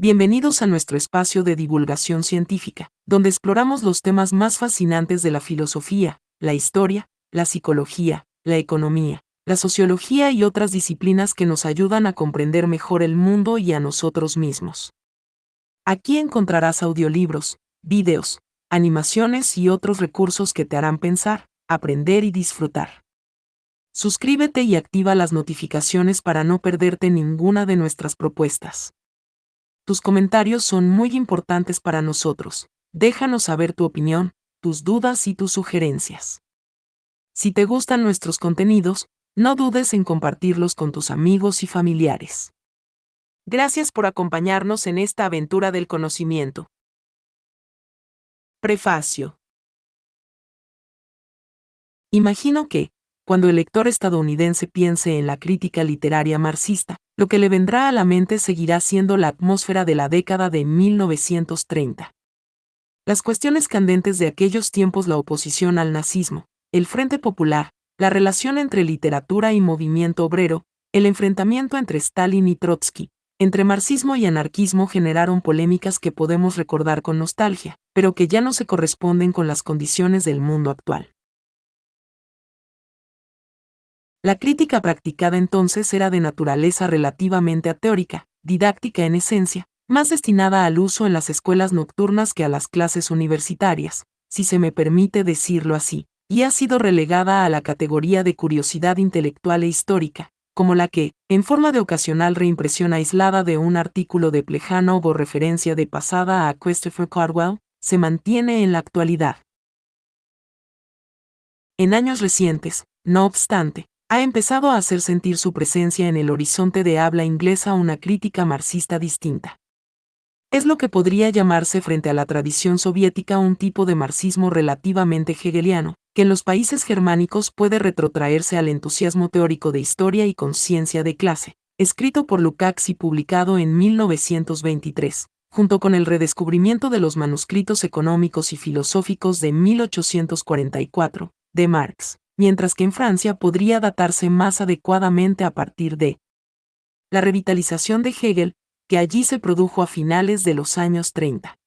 Bienvenidos a nuestro espacio de divulgación científica, donde exploramos los temas más fascinantes de la filosofía, la historia, la psicología, la economía, la sociología y otras disciplinas que nos ayudan a comprender mejor el mundo y a nosotros mismos. Aquí encontrarás audiolibros, videos, animaciones y otros recursos que te harán pensar, aprender y disfrutar. Suscríbete y activa las notificaciones para no perderte ninguna de nuestras propuestas. Tus comentarios son muy importantes para nosotros. Déjanos saber tu opinión, tus dudas y tus sugerencias. Si te gustan nuestros contenidos, no dudes en compartirlos con tus amigos y familiares. Gracias por acompañarnos en esta aventura del conocimiento. Prefacio. Imagino que, cuando el lector estadounidense piense en la crítica literaria marxista, lo que le vendrá a la mente seguirá siendo la atmósfera de la década de 1930. Las cuestiones candentes de aquellos tiempos, la oposición al nazismo, el Frente Popular, la relación entre literatura y movimiento obrero, el enfrentamiento entre Stalin y Trotsky, entre marxismo y anarquismo generaron polémicas que podemos recordar con nostalgia, pero que ya no se corresponden con las condiciones del mundo actual. La crítica practicada entonces era de naturaleza relativamente teórica, didáctica en esencia, más destinada al uso en las escuelas nocturnas que a las clases universitarias, si se me permite decirlo así, y ha sido relegada a la categoría de curiosidad intelectual e histórica, como la que, en forma de ocasional reimpresión aislada de un artículo de Plejánov o referencia de pasada a Christopher Caldwell, se mantiene en la actualidad. En años recientes, no obstante, ha empezado a hacer sentir su presencia en el horizonte de habla inglesa una crítica marxista distinta. Es lo que podría llamarse frente a la tradición soviética un tipo de marxismo relativamente hegeliano, que en los países germánicos puede retrotraerse al entusiasmo teórico de historia y conciencia de clase, escrito por Lukács y publicado en 1923, junto con el redescubrimiento de los manuscritos económicos y filosóficos de 1844, de Marx, mientras que en Francia podría datarse más adecuadamente a partir de la revitalización de Hegel, que allí se produjo a finales de los años 30.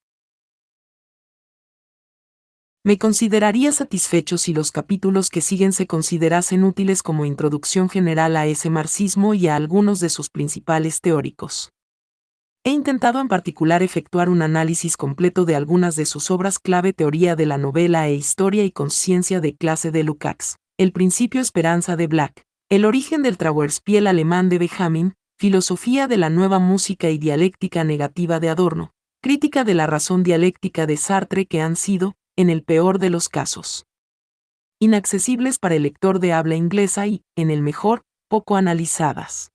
Me consideraría satisfecho si los capítulos que siguen se considerasen útiles como introducción general a ese marxismo y a algunos de sus principales teóricos. He intentado en particular efectuar un análisis completo de algunas de sus obras clave: Teoría de la novela e Historia y conciencia de clase de Lukács, El principio esperanza de Black, El origen del Trauerspiel alemán de Benjamin, Filosofía de la nueva música y dialéctica negativa de Adorno, Crítica de la razón dialéctica de Sartre, que han sido, en el peor de los casos, inaccesibles para el lector de habla inglesa y, en el mejor, poco analizadas.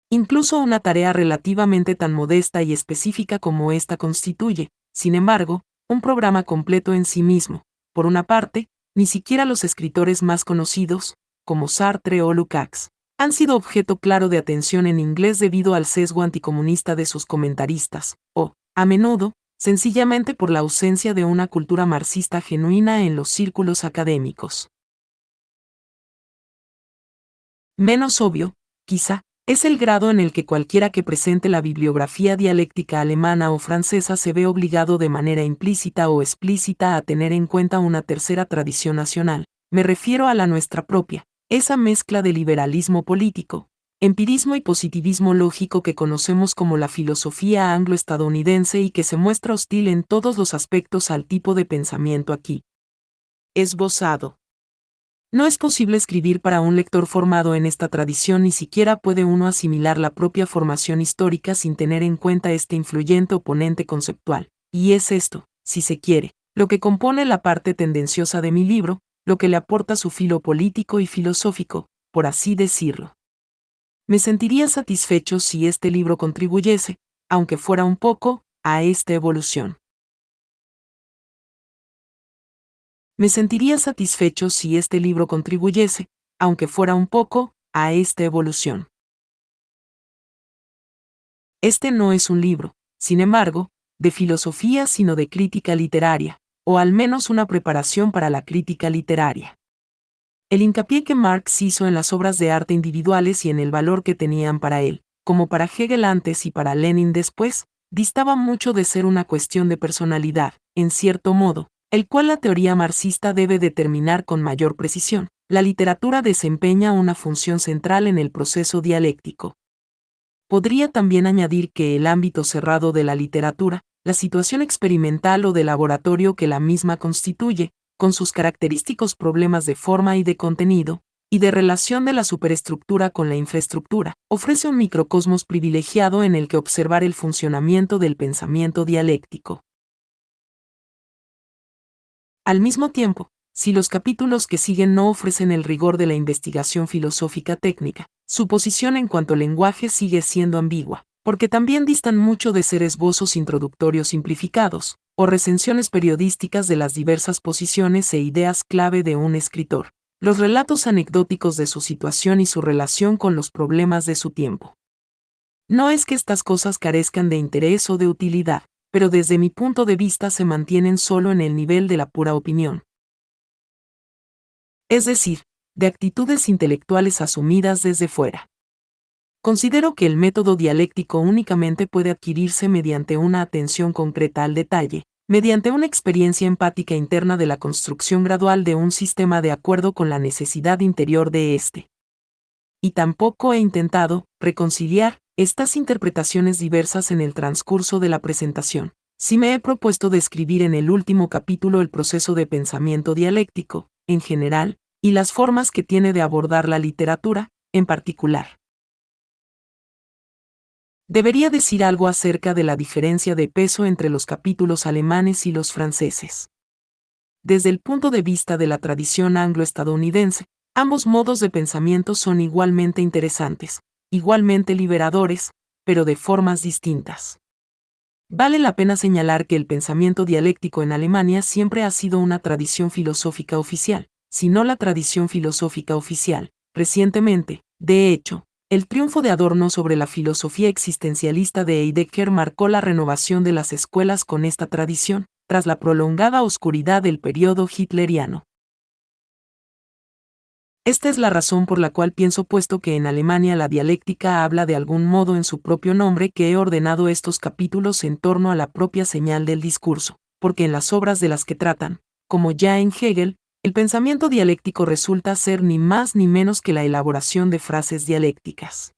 Incluso una tarea relativamente tan modesta y específica como esta constituye, sin embargo, un programa completo en sí mismo. Por una parte, ni siquiera los escritores más conocidos, como Sartre o Lukács, han sido objeto claro de atención en inglés debido al sesgo anticomunista de sus comentaristas, o, a menudo, sencillamente por la ausencia de una cultura marxista genuina en los círculos académicos. Menos obvio, quizá, es el grado en el que cualquiera que presente la bibliografía dialéctica alemana o francesa se ve obligado de manera implícita o explícita a tener en cuenta una tercera tradición nacional. Me refiero a la nuestra propia, esa mezcla de liberalismo político, empirismo y positivismo lógico que conocemos como la filosofía anglo-estadounidense y que se muestra hostil en todos los aspectos al tipo de pensamiento aquí esbozado. No es posible escribir para un lector formado en esta tradición, ni siquiera puede uno asimilar la propia formación histórica sin tener en cuenta este influyente oponente conceptual. Y es esto, si se quiere, lo que compone la parte tendenciosa de mi libro, lo que le aporta su filo político y filosófico, por así decirlo. Me sentiría satisfecho si este libro contribuyese, aunque fuera un poco, a esta evolución. Me sentiría satisfecho si este libro contribuyese, aunque fuera un poco, a esta evolución. Este no es un libro, sin embargo, de filosofía sino de crítica literaria, o al menos una preparación para la crítica literaria. El hincapié que Marx hizo en las obras de arte individuales y en el valor que tenían para él, como para Hegel antes y para Lenin después, distaba mucho de ser una cuestión de personalidad, en cierto modo, el cual la teoría marxista debe determinar con mayor precisión. La literatura desempeña una función central en el proceso dialéctico. Podría también añadir que el ámbito cerrado de la literatura, la situación experimental o de laboratorio que la misma constituye, con sus característicos problemas de forma y de contenido, y de relación de la superestructura con la infraestructura, ofrece un microcosmos privilegiado en el que observar el funcionamiento del pensamiento dialéctico. Al mismo tiempo, si los capítulos que siguen no ofrecen el rigor de la investigación filosófica técnica, su posición en cuanto al lenguaje sigue siendo ambigua, porque también distan mucho de ser esbozos introductorios simplificados, o recensiones periodísticas de las diversas posiciones e ideas clave de un escritor, los relatos anecdóticos de su situación y su relación con los problemas de su tiempo. No es que estas cosas carezcan de interés o de utilidad, pero desde mi punto de vista se mantienen solo en el nivel de la pura opinión. Es decir, de actitudes intelectuales asumidas desde fuera. Considero que el método dialéctico únicamente puede adquirirse mediante una atención concreta al detalle, mediante una experiencia empática interna de la construcción gradual de un sistema de acuerdo con la necesidad interior de éste. Y tampoco he intentado reconciliar estas interpretaciones diversas en el transcurso de la presentación. Sí me he propuesto describir en el último capítulo el proceso de pensamiento dialéctico, en general, y las formas que tiene de abordar la literatura, en particular. Debería decir algo acerca de la diferencia de peso entre los capítulos alemanes y los franceses. Desde el punto de vista de la tradición anglo-estadounidense, ambos modos de pensamiento son igualmente interesantes, igualmente liberadores, pero de formas distintas. Vale la pena señalar que el pensamiento dialéctico en Alemania siempre ha sido una tradición filosófica oficial, si no la tradición filosófica oficial. Recientemente, de hecho, el triunfo de Adorno sobre la filosofía existencialista de Heidegger marcó la renovación de las escuelas con esta tradición, tras la prolongada oscuridad del periodo hitleriano. Esta es la razón por la cual pienso, puesto que en Alemania la dialéctica habla de algún modo en su propio nombre, que he ordenado estos capítulos en torno a la propia señal del discurso, porque en las obras de las que tratan, como ya en Hegel, el pensamiento dialéctico resulta ser ni más ni menos que la elaboración de frases dialécticas.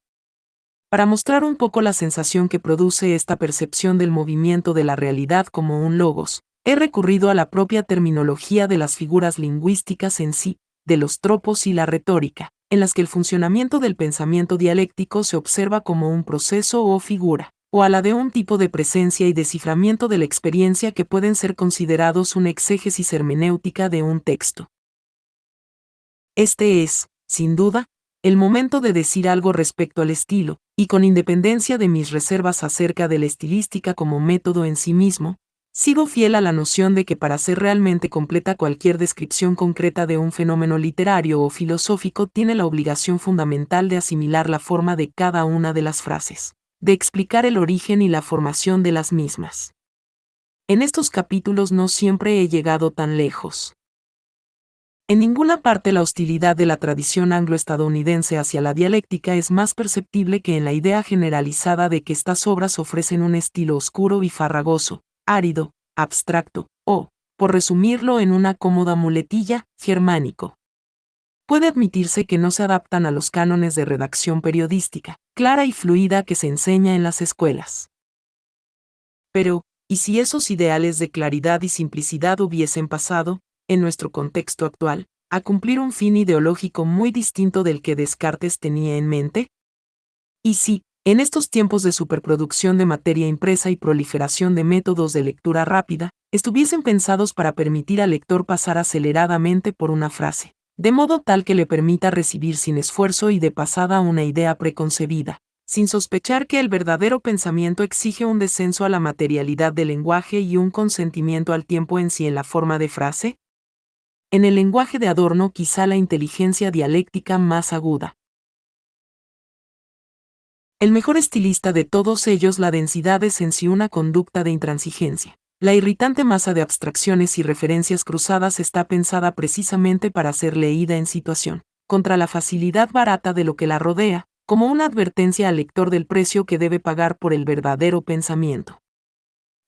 Para mostrar un poco la sensación que produce esta percepción del movimiento de la realidad como un logos, he recurrido a la propia terminología de las figuras lingüísticas en sí, de los tropos y la retórica, en las que el funcionamiento del pensamiento dialéctico se observa como un proceso o figura, o a la de un tipo de presencia y desciframiento de la experiencia que pueden ser considerados una exégesis hermenéutica de un texto. Este es, sin duda, el momento de decir algo respecto al estilo, y con independencia de mis reservas acerca de la estilística como método en sí mismo, sigo fiel a la noción de que para ser realmente completa cualquier descripción concreta de un fenómeno literario o filosófico tiene la obligación fundamental de asimilar la forma de cada una de las frases, de explicar el origen y la formación de las mismas. En estos capítulos no siempre he llegado tan lejos. En ninguna parte la hostilidad de la tradición anglo-estadounidense hacia la dialéctica es más perceptible que en la idea generalizada de que estas obras ofrecen un estilo oscuro y farragoso, árido, abstracto, o, por resumirlo en una cómoda muletilla, germánico. Puede admitirse que no se adaptan a los cánones de redacción periodística, clara y fluida que se enseña en las escuelas. Pero, ¿y si esos ideales de claridad y simplicidad hubiesen pasado, en nuestro contexto actual, a cumplir un fin ideológico muy distinto del que Descartes tenía en mente? Y si, en estos tiempos de superproducción de materia impresa y proliferación de métodos de lectura rápida, estuviesen pensados para permitir al lector pasar aceleradamente por una frase, de modo tal que le permita recibir sin esfuerzo y de pasada una idea preconcebida, sin sospechar que el verdadero pensamiento exige un descenso a la materialidad del lenguaje y un consentimiento al tiempo en sí en la forma de frase? En el lenguaje de Adorno quizá la inteligencia dialéctica más aguda. El mejor estilista de todos ellos, la densidad es en sí una conducta de intransigencia. La irritante masa de abstracciones y referencias cruzadas está pensada precisamente para ser leída en situación, contra la facilidad barata de lo que la rodea, como una advertencia al lector del precio que debe pagar por el verdadero pensamiento.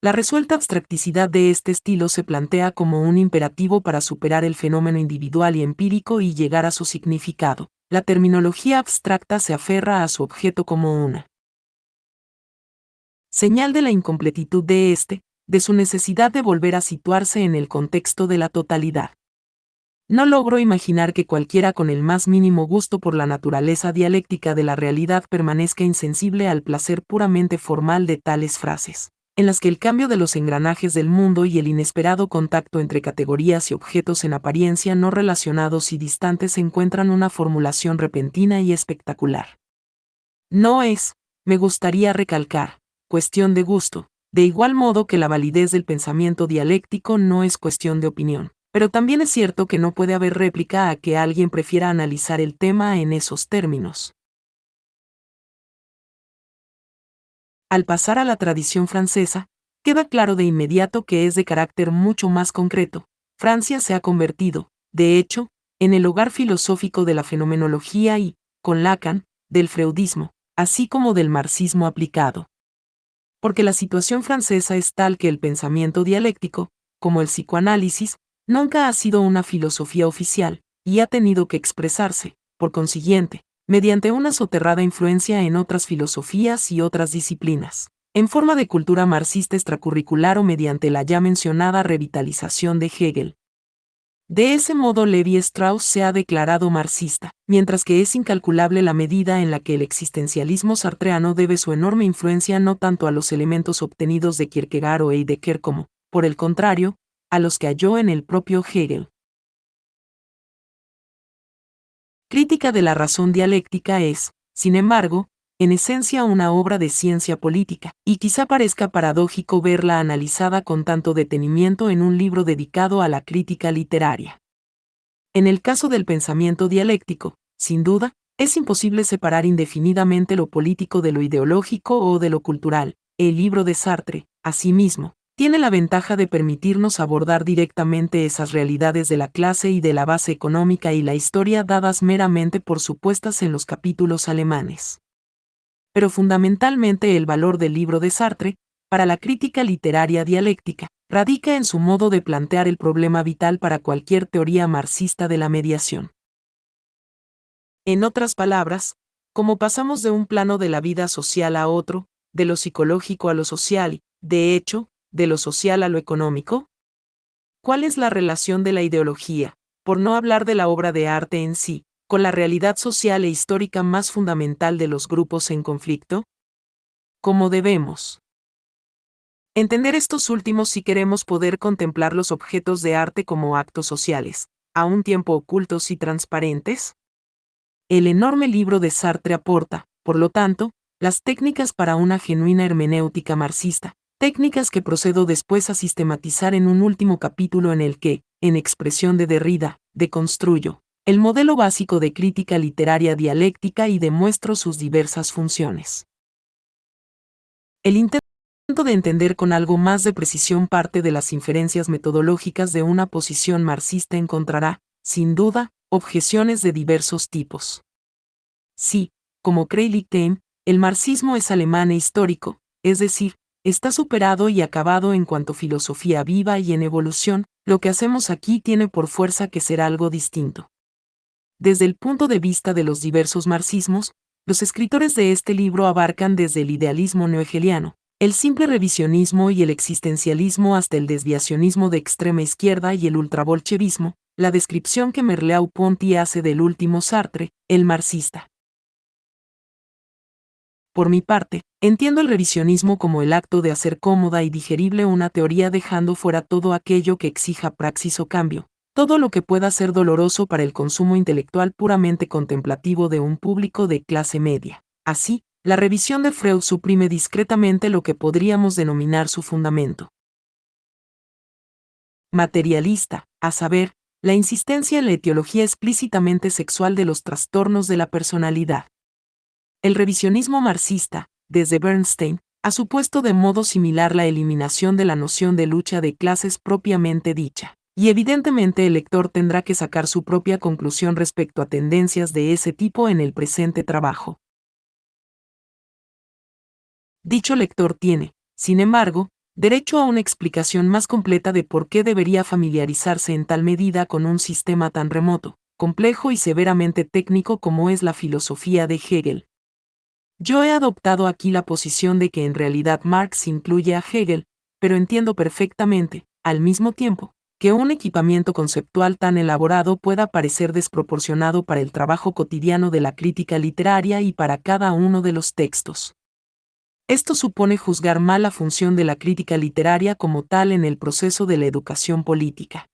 La resuelta abstracticidad de este estilo se plantea como un imperativo para superar el fenómeno individual y empírico y llegar a su significado. La terminología abstracta se aferra a su objeto como una señal de la incompletitud de éste, de su necesidad de volver a situarse en el contexto de la totalidad. No logro imaginar que cualquiera con el más mínimo gusto por la naturaleza dialéctica de la realidad permanezca insensible al placer puramente formal de tales frases, en las que el cambio de los engranajes del mundo y el inesperado contacto entre categorías y objetos en apariencia no relacionados y distantes encuentran una formulación repentina y espectacular. No es, me gustaría recalcar, cuestión de gusto, de igual modo que la validez del pensamiento dialéctico no es cuestión de opinión. Pero también es cierto que no puede haber réplica a que alguien prefiera analizar el tema en esos términos. Al pasar a la tradición francesa, queda claro de inmediato que es de carácter mucho más concreto. Francia se ha convertido, de hecho, en el hogar filosófico de la fenomenología y, con Lacan, del freudismo, así como del marxismo aplicado. Porque la situación francesa es tal que el pensamiento dialéctico, como el psicoanálisis, nunca ha sido una filosofía oficial, y ha tenido que expresarse, por consiguiente, mediante una soterrada influencia en otras filosofías y otras disciplinas, en forma de cultura marxista extracurricular o mediante la ya mencionada revitalización de Hegel. De ese modo Levi Strauss se ha declarado marxista, mientras que es incalculable la medida en la que el existencialismo sartreano debe su enorme influencia no tanto a los elementos obtenidos de Kierkegaard o Heidegger como, por el contrario, a los que halló en el propio Hegel. Crítica de la razón dialéctica es, sin embargo, en esencia una obra de ciencia política, y quizá parezca paradójico verla analizada con tanto detenimiento en un libro dedicado a la crítica literaria. En el caso del pensamiento dialéctico, sin duda, es imposible separar indefinidamente lo político de lo ideológico o de lo cultural. El libro de Sartre, asimismo, tiene la ventaja de permitirnos abordar directamente esas realidades de la clase y de la base económica y la historia dadas meramente por supuestas en los capítulos alemanes. Pero fundamentalmente el valor del libro de Sartre, para la crítica literaria dialéctica, radica en su modo de plantear el problema vital para cualquier teoría marxista de la mediación. En otras palabras, como pasamos de un plano de la vida social a otro, de lo psicológico a lo social, de hecho, de lo social a lo económico? ¿Cuál es la relación de la ideología, por no hablar de la obra de arte en sí, con la realidad social e histórica más fundamental de los grupos en conflicto? ¿Cómo debemos entender estos últimos si queremos poder contemplar los objetos de arte como actos sociales, a un tiempo ocultos y transparentes? El enorme libro de Sartre aporta, por lo tanto, las técnicas para una genuina hermenéutica marxista, técnicas que procedo después a sistematizar en un último capítulo en el que, en expresión de Derrida, deconstruyo el modelo básico de crítica literaria dialéctica y demuestro sus diversas funciones. El intento de entender con algo más de precisión parte de las inferencias metodológicas de una posición marxista encontrará, sin duda, objeciones de diversos tipos. Sí, como cree Lichtenstein, el marxismo es alemán e histórico, es decir, está superado y acabado en cuanto filosofía viva y en evolución, lo que hacemos aquí tiene por fuerza que ser algo distinto. Desde el punto de vista de los diversos marxismos, los escritores de este libro abarcan desde el idealismo neohegeliano, el simple revisionismo y el existencialismo hasta el desviacionismo de extrema izquierda y el ultrabolchevismo, la descripción que Merleau-Ponty hace del último Sartre, el marxista. Por mi parte, entiendo el revisionismo como el acto de hacer cómoda y digerible una teoría dejando fuera todo aquello que exija praxis o cambio, todo lo que pueda ser doloroso para el consumo intelectual puramente contemplativo de un público de clase media. Así, la revisión de Freud suprime discretamente lo que podríamos denominar su fundamento materialista, a saber, la insistencia en la etiología explícitamente sexual de los trastornos de la personalidad. El revisionismo marxista, desde Bernstein, ha supuesto de modo similar la eliminación de la noción de lucha de clases propiamente dicha, y evidentemente el lector tendrá que sacar su propia conclusión respecto a tendencias de ese tipo en el presente trabajo. Dicho lector tiene, sin embargo, derecho a una explicación más completa de por qué debería familiarizarse en tal medida con un sistema tan remoto, complejo y severamente técnico como es la filosofía de Hegel. Yo he adoptado aquí la posición de que en realidad Marx incluye a Hegel, pero entiendo perfectamente, al mismo tiempo, que un equipamiento conceptual tan elaborado pueda parecer desproporcionado para el trabajo cotidiano de la crítica literaria y para cada uno de los textos. Esto supone juzgar mal la función de la crítica literaria como tal en el proceso de la educación política.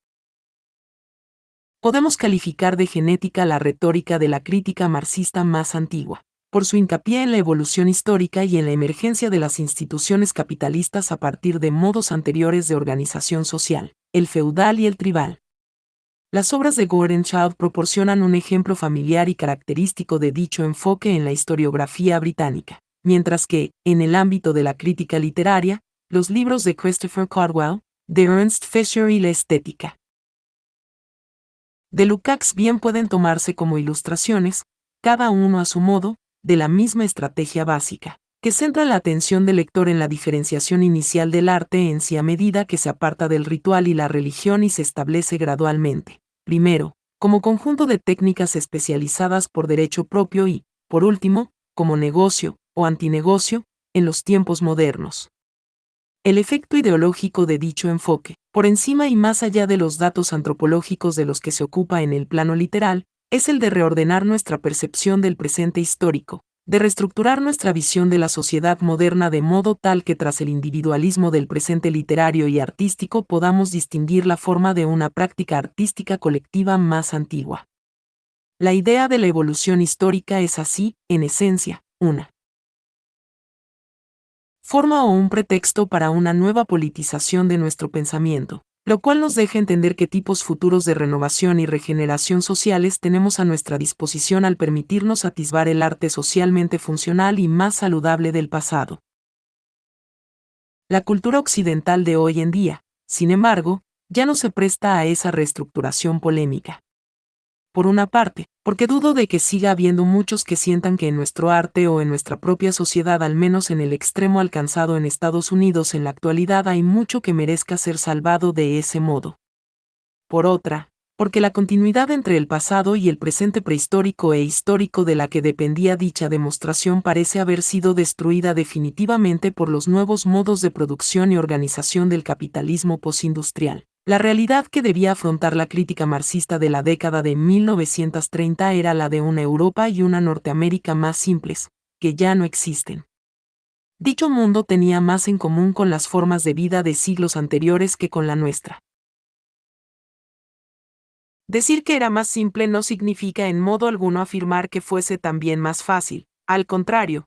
Podemos calificar de genética la retórica de la crítica marxista más antigua, por su hincapié en la evolución histórica y en la emergencia de las instituciones capitalistas a partir de modos anteriores de organización social, el feudal y el tribal. Las obras de Gordon Childe proporcionan un ejemplo familiar y característico de dicho enfoque en la historiografía británica, mientras que, en el ámbito de la crítica literaria, los libros de Christopher Caldwell, de Ernst Fischer y la estética de Lukács bien pueden tomarse como ilustraciones, cada uno a su modo, de la misma estrategia básica, que centra la atención del lector en la diferenciación inicial del arte en sí a medida que se aparta del ritual y la religión y se establece gradualmente, primero, como conjunto de técnicas especializadas por derecho propio y, por último, como negocio, o antinegocio, en los tiempos modernos. El efecto ideológico de dicho enfoque, por encima y más allá de los datos antropológicos de los que se ocupa en el plano literal, es el de reordenar nuestra percepción del presente histórico, de reestructurar nuestra visión de la sociedad moderna de modo tal que tras el individualismo del presente literario y artístico podamos distinguir la forma de una práctica artística colectiva más antigua. La idea de la evolución histórica es así, en esencia, una forma o un pretexto para una nueva politización de nuestro pensamiento, lo cual nos deja entender qué tipos futuros de renovación y regeneración sociales tenemos a nuestra disposición al permitirnos atisbar el arte socialmente funcional y más saludable del pasado. La cultura occidental de hoy en día, sin embargo, ya no se presta a esa reestructuración polémica. Por una parte, porque dudo de que siga habiendo muchos que sientan que en nuestro arte o en nuestra propia sociedad, al menos en el extremo alcanzado en Estados Unidos en la actualidad, hay mucho que merezca ser salvado de ese modo. Por otra, porque la continuidad entre el pasado y el presente prehistórico e histórico de la que dependía dicha demostración parece haber sido destruida definitivamente por los nuevos modos de producción y organización del capitalismo postindustrial. La realidad que debía afrontar la crítica marxista de la década de 1930 era la de una Europa y una Norteamérica más simples, que ya no existen. Dicho mundo tenía más en común con las formas de vida de siglos anteriores que con la nuestra. Decir que era más simple no significa en modo alguno afirmar que fuese también más fácil, al contrario.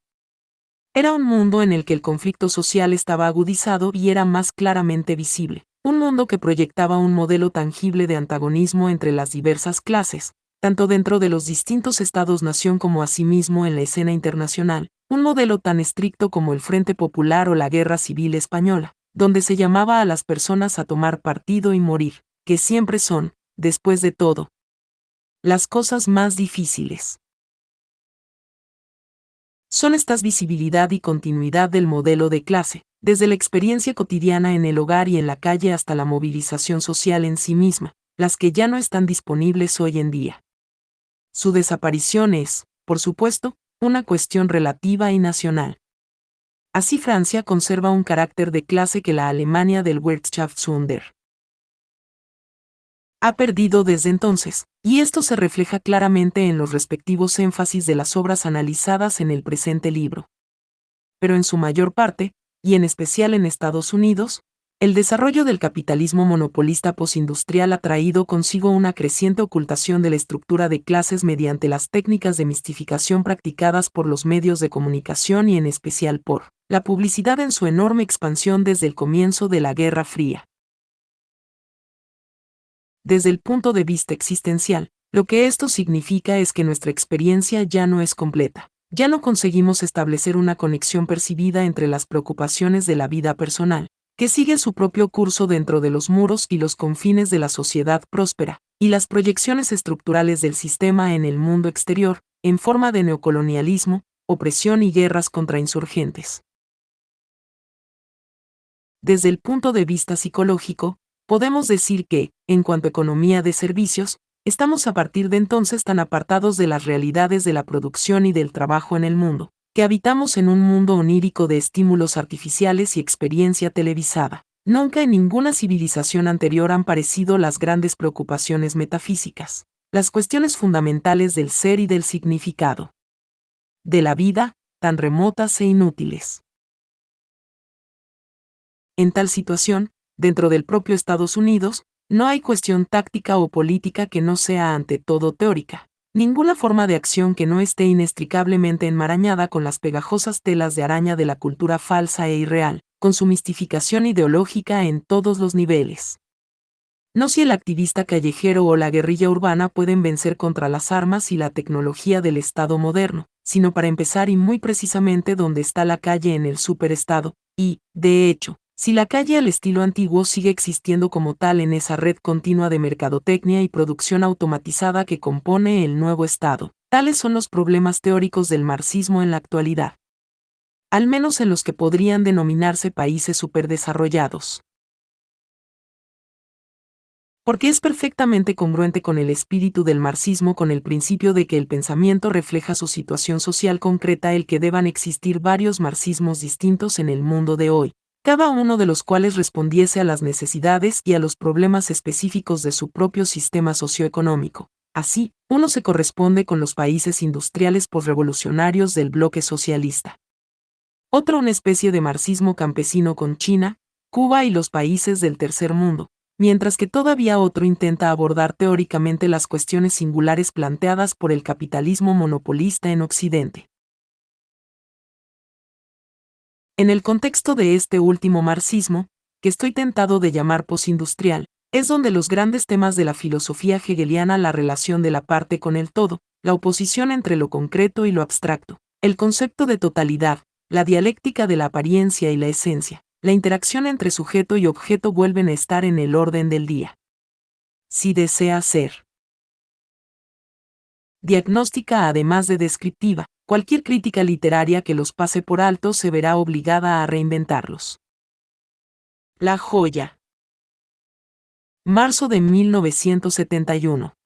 Era un mundo en el que el conflicto social estaba agudizado y era más claramente visible, un mundo que proyectaba un modelo tangible de antagonismo entre las diversas clases, tanto dentro de los distintos estados-nación como asimismo en la escena internacional, un modelo tan estricto como el Frente Popular o la Guerra Civil Española, donde se llamaba a las personas a tomar partido y morir, que siempre son, después de todo, las cosas más difíciles. Son estas visibilidad y continuidad del modelo de clase, desde la experiencia cotidiana en el hogar y en la calle hasta la movilización social en sí misma, las que ya no están disponibles hoy en día. Su desaparición es, por supuesto, una cuestión relativa y nacional. Así Francia conserva un carácter de clase que la Alemania del Wirtschaftswunder ha perdido desde entonces, y esto se refleja claramente en los respectivos énfasis de las obras analizadas en el presente libro. Pero en su mayor parte, y en especial en Estados Unidos, el desarrollo del capitalismo monopolista postindustrial ha traído consigo una creciente ocultación de la estructura de clases mediante las técnicas de mistificación practicadas por los medios de comunicación y en especial por la publicidad en su enorme expansión desde el comienzo de la Guerra Fría. Desde el punto de vista existencial, lo que esto significa es que nuestra experiencia ya no es completa. Ya no conseguimos establecer una conexión percibida entre las preocupaciones de la vida personal, que sigue su propio curso dentro de los muros y los confines de la sociedad próspera, y las proyecciones estructurales del sistema en el mundo exterior, en forma de neocolonialismo, opresión y guerras contra insurgentes. Desde el punto de vista psicológico, podemos decir que, en cuanto a economía de servicios, estamos a partir de entonces tan apartados de las realidades de la producción y del trabajo en el mundo, que habitamos en un mundo onírico de estímulos artificiales y experiencia televisada. Nunca en ninguna civilización anterior han parecido las grandes preocupaciones metafísicas, las cuestiones fundamentales del ser y del significado de la vida, tan remotas e inútiles. En tal situación, dentro del propio Estados Unidos, no hay cuestión táctica o política que no sea ante todo teórica, ninguna forma de acción que no esté inextricablemente enmarañada con las pegajosas telas de araña de la cultura falsa e irreal, con su mistificación ideológica en todos los niveles. No si el activista callejero o la guerrilla urbana pueden vencer contra las armas y la tecnología del Estado moderno, sino para empezar y muy precisamente donde está la calle en el superestado, y, de hecho, si la calle al estilo antiguo sigue existiendo como tal en esa red continua de mercadotecnia y producción automatizada que compone el nuevo Estado, tales son los problemas teóricos del marxismo en la actualidad. Al menos en los que podrían denominarse países superdesarrollados. Porque es perfectamente congruente con el espíritu del marxismo, con el principio de que el pensamiento refleja su situación social concreta, el que deban existir varios marxismos distintos en el mundo de hoy, cada uno de los cuales respondiese a las necesidades y a los problemas específicos de su propio sistema socioeconómico. Así, uno se corresponde con los países industriales posrevolucionarios del bloque socialista. Otro una especie de marxismo campesino con China, Cuba y los países del tercer mundo, mientras que todavía otro intenta abordar teóricamente las cuestiones singulares planteadas por el capitalismo monopolista en Occidente. En el contexto de este último marxismo, que estoy tentado de llamar posindustrial, es donde los grandes temas de la filosofía hegeliana, la relación de la parte con el todo, la oposición entre lo concreto y lo abstracto, el concepto de totalidad, la dialéctica de la apariencia y la esencia, la interacción entre sujeto y objeto vuelven a estar en el orden del día. Si desea ser diagnóstica además de descriptiva, cualquier crítica literaria que los pase por alto se verá obligada a reinventarlos. La joya. Marzo de 1971.